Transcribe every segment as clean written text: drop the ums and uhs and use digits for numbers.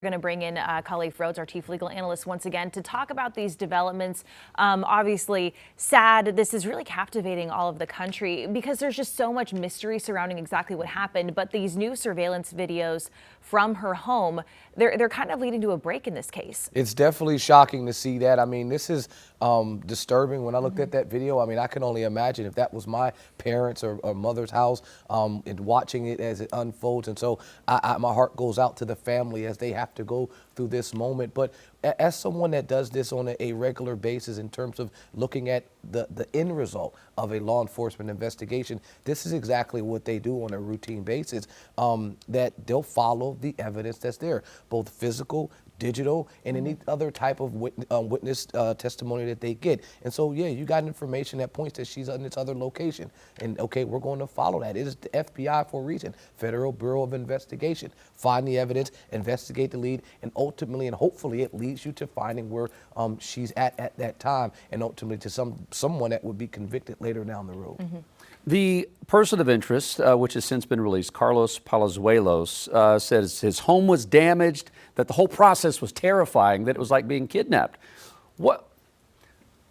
We're going to bring in Khalif Rhodes, our chief legal analyst, once again to talk about these developments. Obviously sad. This is really captivating all of the country because there's just so much mystery surrounding exactly what happened. But these new surveillance videos from her home, they're kind of leading to a break in this case. It's definitely shocking to see that. I mean, this is disturbing. When I looked at that video, I mean, I can only imagine if that was my parents' or mother's house and watching it as it unfolds. And so my heart goes out to the family as they have to go through this moment. But as someone that does this on a regular basis in terms of looking at the end result of a law enforcement investigation, this is exactly what they do on a routine basis, that they'll follow the evidence that's there, both physical, digital, and any other type of witness testimony that they get. And so, yeah, you got information that points that she's in this other location. And okay, we're going to follow that. It is the FBI for a reason, Federal Bureau of Investigation. Find the evidence, investigate the lead, and ultimately and hopefully it leads you to finding where she's at that time, and ultimately to someone that would be convicted later down the road. The person of interest, which has since been released, Carlos Palazuelos, says his home was damaged, that the whole process was terrifying, that it was like being kidnapped. Not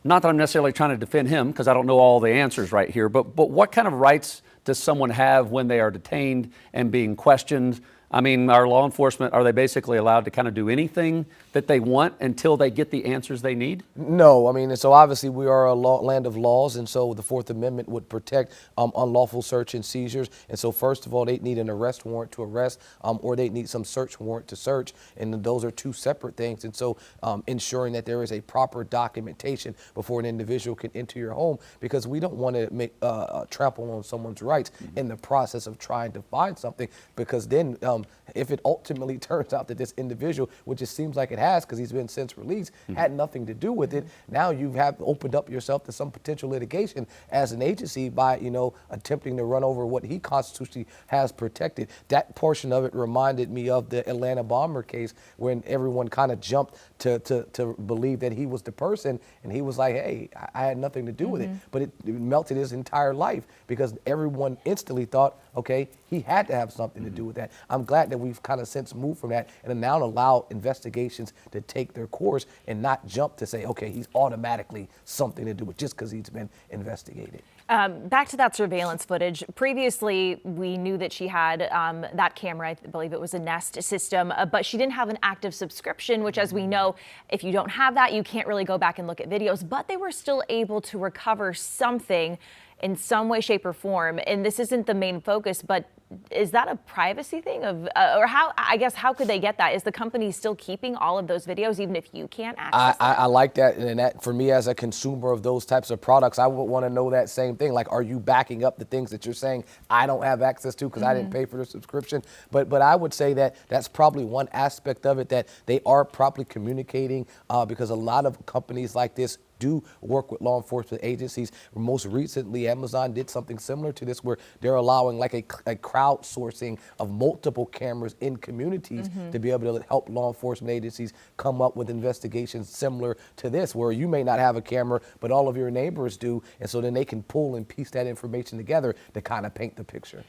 that I'm necessarily trying to defend him, because I don't know all the answers right here, but what kind of rights does someone have when they are detained and being questioned? I mean, our law enforcement, are they basically allowed to kind of do anything that they want until they get the answers they need? No, I mean, so obviously we are a land of laws, and so the Fourth Amendment would protect unlawful search and seizures. And so first of all, they need an arrest warrant to arrest, or they need some search warrant to search, and those are two separate things. And so ensuring that there is a proper documentation before an individual can enter your home, because we don't want to make trample on someone's rights in the process of trying to find something, because then if it ultimately turns out that this individual, which it seems like it has because he's been since released, had nothing to do with it, now you have opened up yourself to some potential litigation as an agency by, attempting to run over what he constitutionally has protected. That portion of it reminded me of the Atlanta bomber case when everyone kind of jumped to believe that he was the person, and he was like, hey, I had nothing to do with it. But it melted his entire life because everyone instantly thought, okay, he had to have something to do with that. I'm glad that we've kind of since moved from that and now allow investigations to take their course and not jump to say, okay, he's automatically something to do with just because he's been investigated. Back to that surveillance footage. Previously, we knew that she had that camera, I believe it was a Nest system, but she didn't have an active subscription, which, as we know, if you don't have that, you can't really go back and look at videos, but they were still able to recover something in some way, shape, or form. And this isn't the main focus, but is that a privacy thing or how, I guess, how could they get that? Is the company still keeping all of those videos even if you can't access them? I like that, and that for me as a consumer of those types of products, I would want to know that same thing. Like, are you backing up the things that you're saying I don't have access to because I didn't pay for the subscription? But I would say that that's probably one aspect of it, that they are properly communicating, because a lot of companies like this do work with law enforcement agencies. Most recently, Amazon did something similar to this, where they're allowing like a crowdsourcing of multiple cameras in communities to be able to help law enforcement agencies come up with investigations similar to this, where you may not have a camera, but all of your neighbors do. And so then they can pull and piece that information together to kind of paint the picture.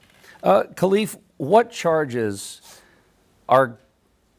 Khalif, what charges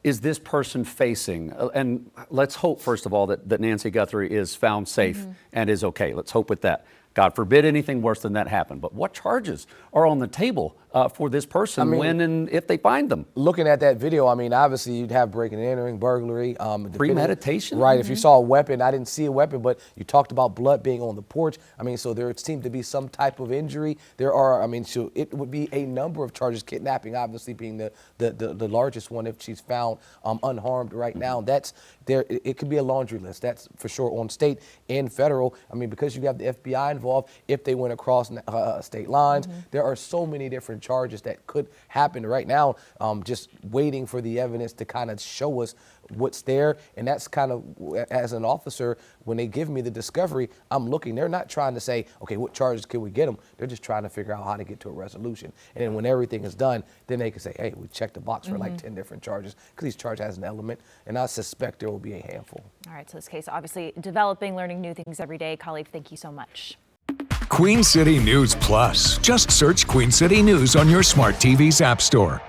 is this person facing? And let's hope, first of all, that Nancy Guthrie is found safe and is okay. Let's hope with that. God forbid anything worse than that happen. But what charges are on the table for this person when and if they find them? Looking at that video, I mean, obviously you'd have breaking and entering, burglary. Premeditation? Right. If you saw a weapon, I didn't see a weapon, but you talked about blood being on the porch. I mean, so there seemed to be some type of injury. There are, I mean, so it would be a number of charges, kidnapping obviously being the largest one if she's found unharmed right now. That's there. It could be a laundry list. That's for sure on state and federal. I mean, because you have the FBI involved, if they went across state lines, there are so many different charges that could happen right now, just waiting for the evidence to kind of show us what's there. And that's kind of, as an officer, when they give me the discovery, I'm looking. They're not trying to say, okay, what charges can we get them? They're just trying to figure out how to get to a resolution. And then when everything is done, then they can say, hey, we checked the box for like 10 different charges, because each charge has an element, and I suspect there will be a handful. All right, so this case obviously developing, learning new things every day. Khalif, thank you so much. Queen City News Plus. Just search Queen City News on your smart TV's app store.